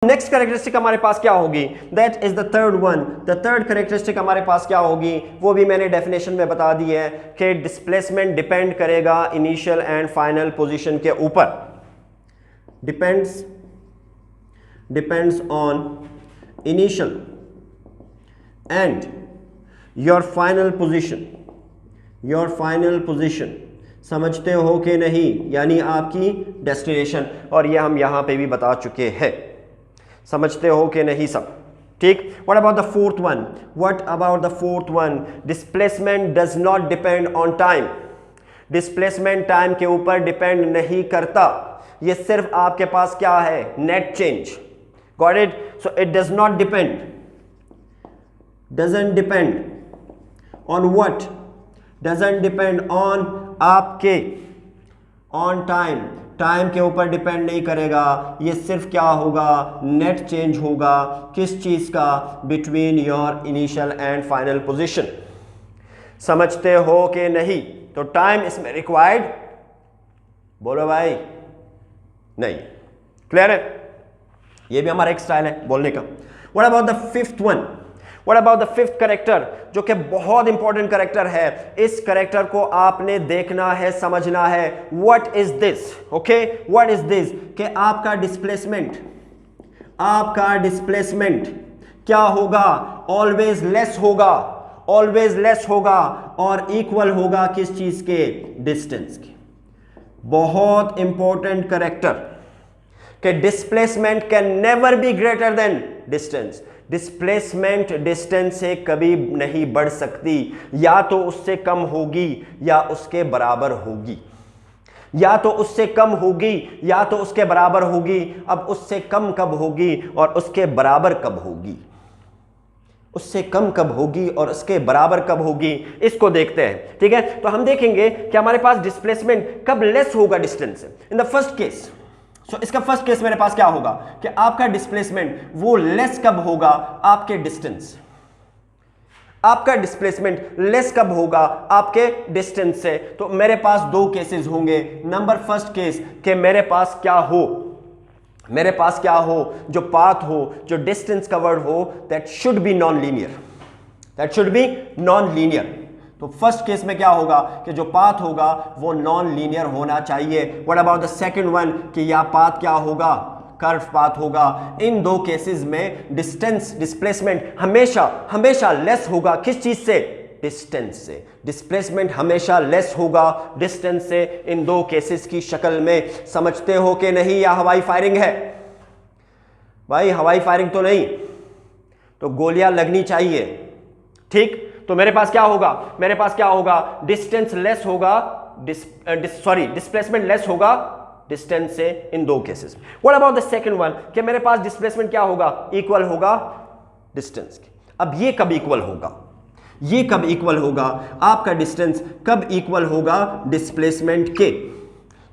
Next characteristic हमारे पास क्या होगी, that is the third one. The third characteristic हमारे पास क्या होगी, वो भी मैंने डेफिनेशन में बता दी है कि डिस्प्लेसमेंट डिपेंड करेगा इनिशियल एंड फाइनल पोजीशन के ऊपर। Depends on initial and your final position. समझते हो कि नहीं, यानी आपकी डेस्टिनेशन, और ये हम यहां पे भी बता चुके हैं। समझते हो कि नहीं सब, ठीक। What about the fourth one, displacement does not depend on time. Displacement time के ऊपर डिपेंड नहीं करता, ये सिर्फ आपके पास क्या है, net change. Got it? So it doesn't depend on what, doesn't depend on आपके, ऑन टाइम के ऊपर डिपेंड नहीं करेगा, ये सिर्फ क्या होगा, नेट चेंज होगा। किस चीज का, between your initial and final position. समझते हो कि नहीं? तो टाइम इसमें रिक्वायर्ड, बोलो भाई, नहीं। क्लियर है? ये भी हमारा एक स्टाइल है बोलने का। What about the fifth one, what about the fifth character, जो कि बहुत इंपॉर्टेंट करेक्टर है। इस करेक्टर को आपने देखना है, समझना है। What is this? Okay, what is this? कि आपका डिस्प्लेसमेंट क्या होगा, ऑलवेज लेस होगा और इक्वल होगा किस चीज के, डिस्टेंस के। बहुत इंपॉर्टेंट करेक्टर कि displacement can never be greater than distance. Displacement distance से कभी नहीं बढ़ सकती, या तो उससे कम होगी या उसके बराबर होगी, या तो उससे कम होगी या तो उसके बराबर होगी। अब उससे कम कब होगी और उसके बराबर कब होगी, उससे कम कब होगी और उसके बराबर कब होगी, इसको देखते हैं। ठीक है, तो हम देखेंगे कि हमारे पास डिस्प्लेसमेंट कब लेस होगा डिस्टेंस से। इन द फर्स्ट केस, सो इसका फर्स्ट केस मेरे पास क्या होगा कि आपका डिस्प्लेसमेंट वो लेस कब होगा आपके डिस्टेंस, आपका डिस्प्लेसमेंट लेस कब होगा आपके डिस्टेंस से। तो मेरे पास दो केसेस होंगे। नंबर फर्स्ट केस कि मेरे पास क्या हो, जो पाथ हो, जो डिस्टेंस कवर्ड हो, that should be non linear. तो फर्स्ट केस में क्या होगा कि जो पाथ होगा वो नॉन लीनियर होना चाहिए। What about the second one, कि यह पाथ क्या होगा, कर्व पाथ होगा। इन दो केसेस में डिस्प्लेसमेंट हमेशा लेस होगा किस चीज से, डिस्टेंस से। डिस्प्लेसमेंट हमेशा लेस होगा डिस्टेंस से इन दो केसेस की शक्ल में। समझते हो कि नहीं? या हवाई फायरिंग है भाई? हवाई फायरिंग तो नहीं, तो गोलियां लगनी चाहिए। ठीक, तो मेरे पास क्या होगा, डिस्टेंस लेस होगा, डिस्प्लेसमेंट लेस होगा डिस्टेंस से इन दो cases. What about the second one, कि मेरे पास डिस्प्लेसमेंट क्या होगा, इक्वल होगा डिस्टेंस के। अब ये कब इक्वल होगा, आपका डिस्टेंस कब इक्वल होगा डिस्प्लेसमेंट के।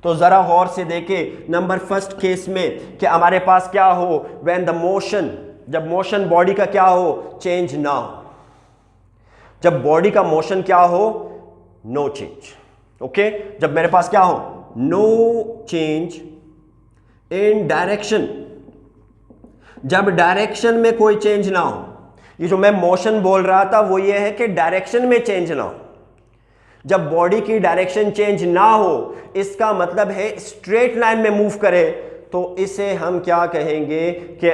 तो जरा गौर से देखें, नंबर फर्स्ट केस में कि हमारे पास क्या हो, व्हेन द मोशन, जब मोशन बॉडी का क्या हो, चेंज ना हो। जब बॉडी का मोशन क्या हो, नो चेंज। ओके, जब मेरे पास क्या हो, नो चेंज इन डायरेक्शन, जब डायरेक्शन में कोई चेंज ना हो। ये जो मैं मोशन बोल रहा था वो ये है कि डायरेक्शन में चेंज ना हो। जब बॉडी की डायरेक्शन चेंज ना हो, इसका मतलब है स्ट्रेट लाइन में मूव करे, तो इसे हम क्या कहेंगे कि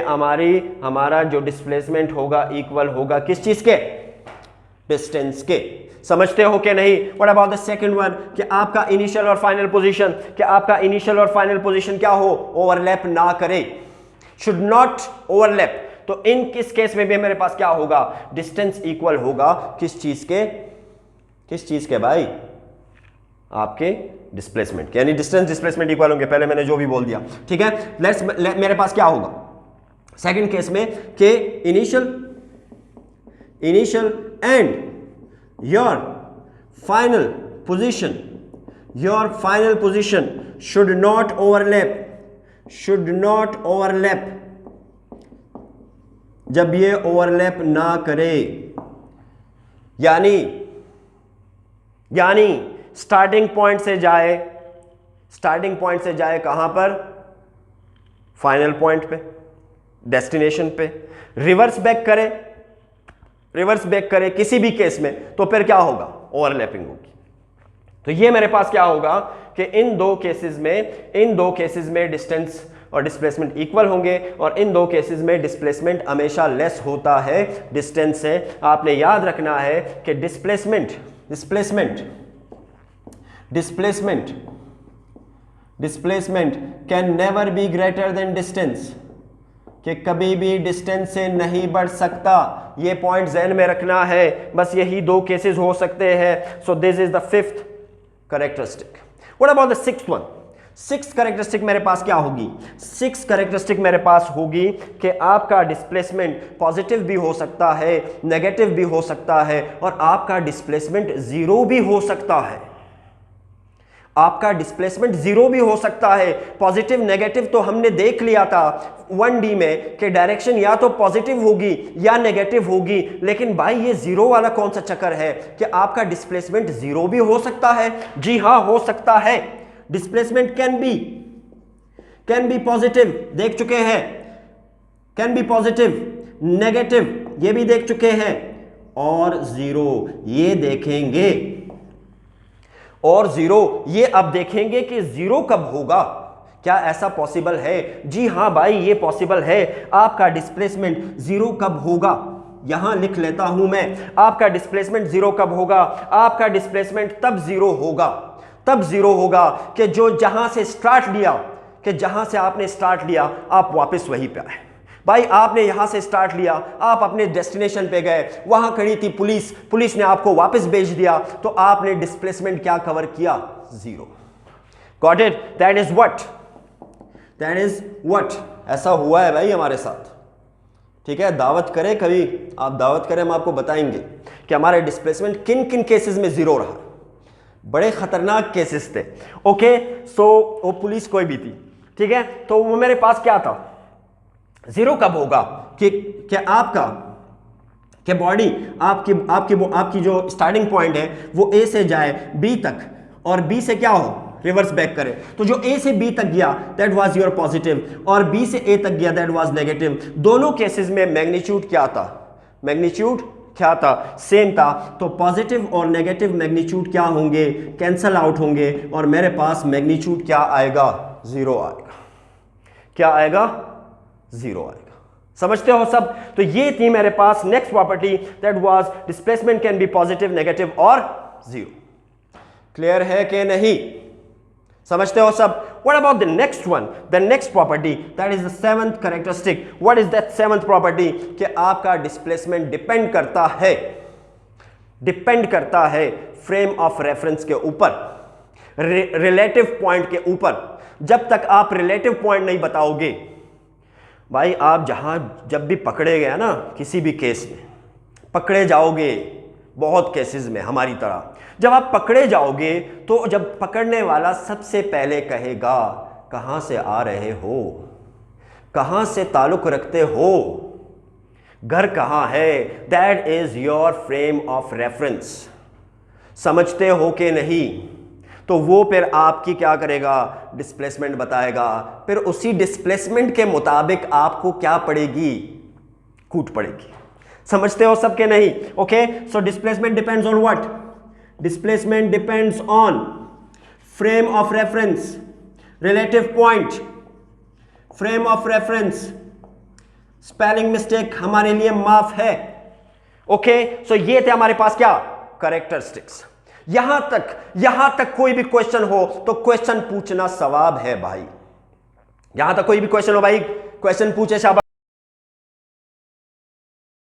हमारा जो डिस्प्लेसमेंट होगा इक्वल होगा किस चीज के, डिस्टेंस के। समझते हो कि नहीं? What about the second one, कि आपका इनिशियल और फाइनल पोजीशन क्या हो, ओवरलैप ना करे, शुड नॉट ओवरलैप। तो इन किस केस में भी मेरे पास क्या होगा, डिस्टेंस इक्वल होगा किस चीज के भाई, आपके डिस्प्लेसमेंट के। यानी डिस्प्लेसमेंट इक्वल होंगे, पहले मैंने जो भी बोल दिया। ठीक है, मेरे पास क्या होगा सेकंड केस में कि initial and your final position should not overlap, जब ये ओवरलैप ना करे, यानी स्टार्टिंग पॉइंट से जाए कहां पर, फाइनल पॉइंट पे। डेस्टिनेशन पे, रिवर्स बैक करे किसी भी केस में, तो फिर क्या होगा, ओवरलैपिंग होगी। तो ये मेरे पास क्या होगा कि इन दो केसेस में डिस्टेंस और डिस्प्लेसमेंट इक्वल होंगे, और इन दो केसेस में डिस्प्लेसमेंट हमेशा लेस होता है डिस्टेंस से। आपने याद रखना है कि displacement can never be greater than distance, कि कभी भी डिस्टेंस से नहीं बढ़ सकता। ये पॉइंट ज़हन में रखना है, बस यही दो केसेस हो सकते हैं। So this is the fifth characteristic. What about the sixth one? Six characteristic मेरे पास क्या होगी? सिक्स कैरेक्टरिस्टिक मेरे पास होगी कि आपका डिस्प्लेसमेंट पॉजिटिव भी हो सकता है, नेगेटिव भी हो सकता है, और आपका डिस्प्लेसमेंट जीरो भी हो सकता है। आपका डिस्प्लेसमेंट जीरो भी हो सकता है। पॉजिटिव नेगेटिव तो हमने देख लिया था 1D में कि डायरेक्शन या तो पॉजिटिव होगी या नेगेटिव होगी, लेकिन भाई ये जीरो वाला कौन सा चक्कर है कि आपका डिस्प्लेसमेंट जीरो भी हो सकता है? जी हां, हो सकता है। डिस्प्लेसमेंट कैन बी पॉजिटिव, देख चुके हैं, कैन बी पॉजिटिव, नेगेटिव ये भी देख चुके हैं, और जीरो ये देखेंगे। और जीरो ये अब देखेंगे कि जीरो कब होगा। क्या ऐसा पॉसिबल है? जी हां भाई, ये पॉसिबल है। आपका डिस्प्लेसमेंट जीरो कब होगा? यहां लिख लेता हूं मैं, आपका डिस्प्लेसमेंट जीरो कब होगा? आपका डिस्प्लेसमेंट तब जीरो होगा कि जहां से आपने स्टार्ट लिया आप वापस वहीं पे आए। भाई आपने यहां से स्टार्ट लिया, आप अपने डेस्टिनेशन पे गए, वहां खड़ी थी पुलिस ने आपको वापस भेज दिया, तो आपने डिस्प्लेसमेंट क्या कवर किया? Zero. Got it? That is what ऐसा हुआ है भाई हमारे साथ। ठीक है, दावत करें कभी, आप दावत करें, हम आपको बताएंगे कि हमारे डिस्प्लेसमेंट किन किन केसेस में जीरो रहा। बड़े खतरनाक केसेस थे। ओके, सो वो पुलिस कोई भी थी, ठीक है, तो वो मेरे पास क्या था? जीरो कब होगा कि आपका कि बॉडी आपकी जो स्टार्टिंग पॉइंट है वो ए से जाए बी तक, और बी से क्या हो, रिवर्स बैक करे। तो जो ए से बी तक गया दैट वाज योर पॉजिटिव, और बी से ए तक गया दैट वाज नेगेटिव। दोनों केसेस में मैग्नीट्यूड क्या था? सेम था। तो पॉजिटिव और नेगेटिव मैग्नीट्यूड क्या होंगे? कैंसल आउट होंगे, और मेरे पास मैग्नीट्यूड क्या आएगा? जीरो आएगा। क्या आएगा? जीरो आएगा। समझते हो सब? तो ये थी मेरे पास next property, that was displacement can be positive, negative और जीरो। क्लियर है कि नहीं? समझते हो सब? What about the next one? The next property, that is the seventh characteristic. What is that seventh property? कि आपका डिस्प्लेसमेंट डिपेंड करता है फ्रेम ऑफ रेफरेंस के ऊपर, रिलेटिव पॉइंट के ऊपर। जब तक आप रिलेटिव पॉइंट नहीं बताओगे भाई, आप जब भी पकड़े गए ना किसी भी केस में, पकड़े जाओगे बहुत केसेस में हमारी तरह, जब आप पकड़े जाओगे तो जब पकड़ने वाला सबसे पहले कहेगा कहां से आ रहे हो, कहां से ताल्लुक रखते हो, घर कहां है, that is your frame of reference. समझते हो कि नहीं? तो वो फिर आपकी क्या करेगा? डिस्प्लेसमेंट बताएगा। फिर उसी डिस्प्लेसमेंट के मुताबिक आपको क्या पड़ेगी? कूट पड़ेगी। समझते हो सब के नहीं? Okay, so displacement depends on what? Displacement depends on frame of reference, relative point, frame of reference. Spelling mistake हमारे लिए माफ है। ओके, सो ये थे हमारे पास क्या? कैरेक्टरिस्टिक्स। यहां तक कोई भी क्वेश्चन हो तो क्वेश्चन पूछना सवाब है भाई। यहां तक कोई भी क्वेश्चन हो भाई, क्वेश्चन पूछे शाबाश।